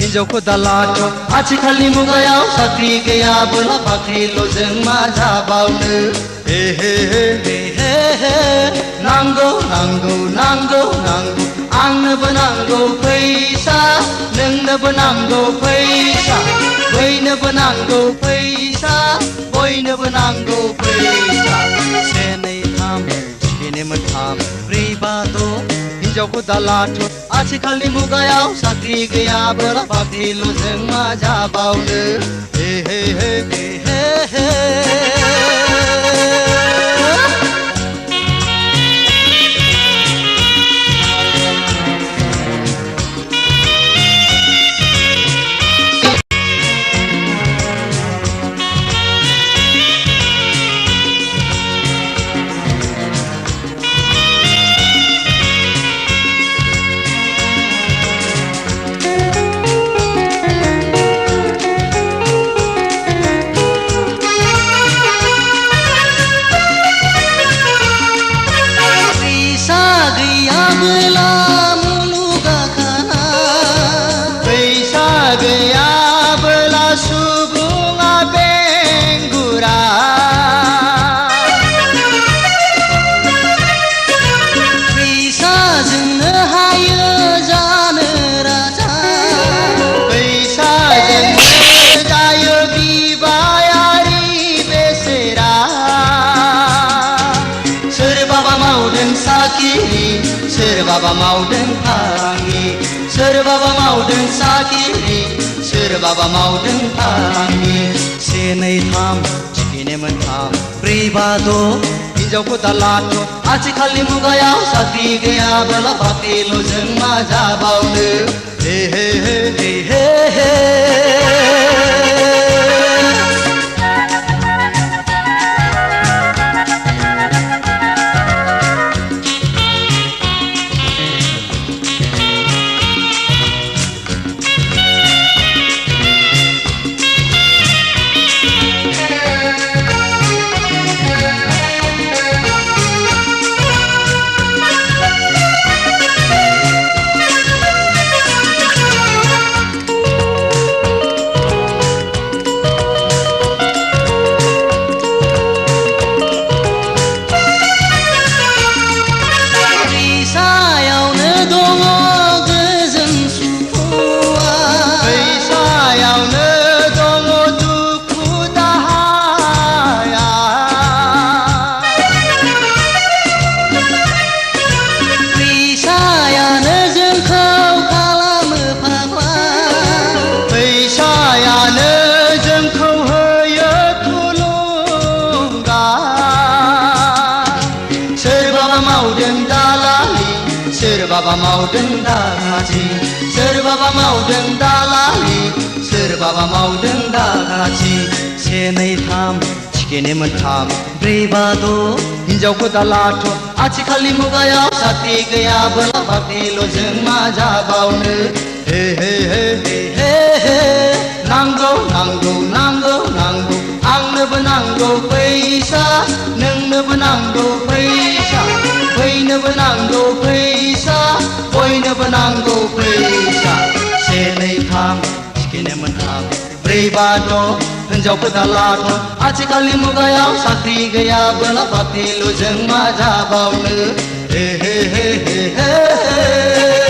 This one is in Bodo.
हिन्जावखौ दालाथ' आथिखालनि मुगायाव साख्रि गैयाबोला बाख्रिल' जों मा जाबावनो हे हे हे हे हे नांगौ नांगौ नांगौ नांगौ आंनोबो नांगौ फैसा नोंनोबो नांगौ फैसा बयनोबो नांगौ फैसा बयनोबो नांगौ फैसा से नै थाम थिखिनि मोनथाम ब्रै बा द' हिन्जावखौ दालाथ' आथिखालनि मुगायाव साख्रि गैयाबोला बाख्रिल' जों मा जाबावनो हे हे हे हे हे सोरबाबा मावदों फालांगि सोरबाबा मावदों साख्रि सोरबाबा मावदों फालांगि से नै थाम थिखिनि मोनथाम ब्रै बा द' हिन्जावखौ दालाथ' आथिखालनि मुगायाव साख्रि गैयाबोला बाख्रिल' जों मा जाबावनो हे हे हे हे हे सोरबाबा मावदों दागाथि सोरबाबा मावदों दालालि सोरबाबा मावदों दागाथि से नै थाम थिखिनि मोनथाम ब्रै बा द' हिन्जावखौ दालाथ' आथिखालनि मुगायाव साख्रि गैयाबोला बाख्रिल' जों मा जाबावनो हे हे हे हे हे नांगौ नांगौ नांगौ नांगौ आंनोबो नांगौ फैसा नोंनोबो नांगौ फैसा बयनोबो नांगौ फैसा बयनोबो नांगौ फैसा से नै थाम थिखिनि मोनथाम ब्रै बा द' हिन्जावखौ दालाथ' आथिखालनि मुगायाव साख्रि गैयाबोला बाख्रिल' जों मा जाबावनो हे हे हे हे हे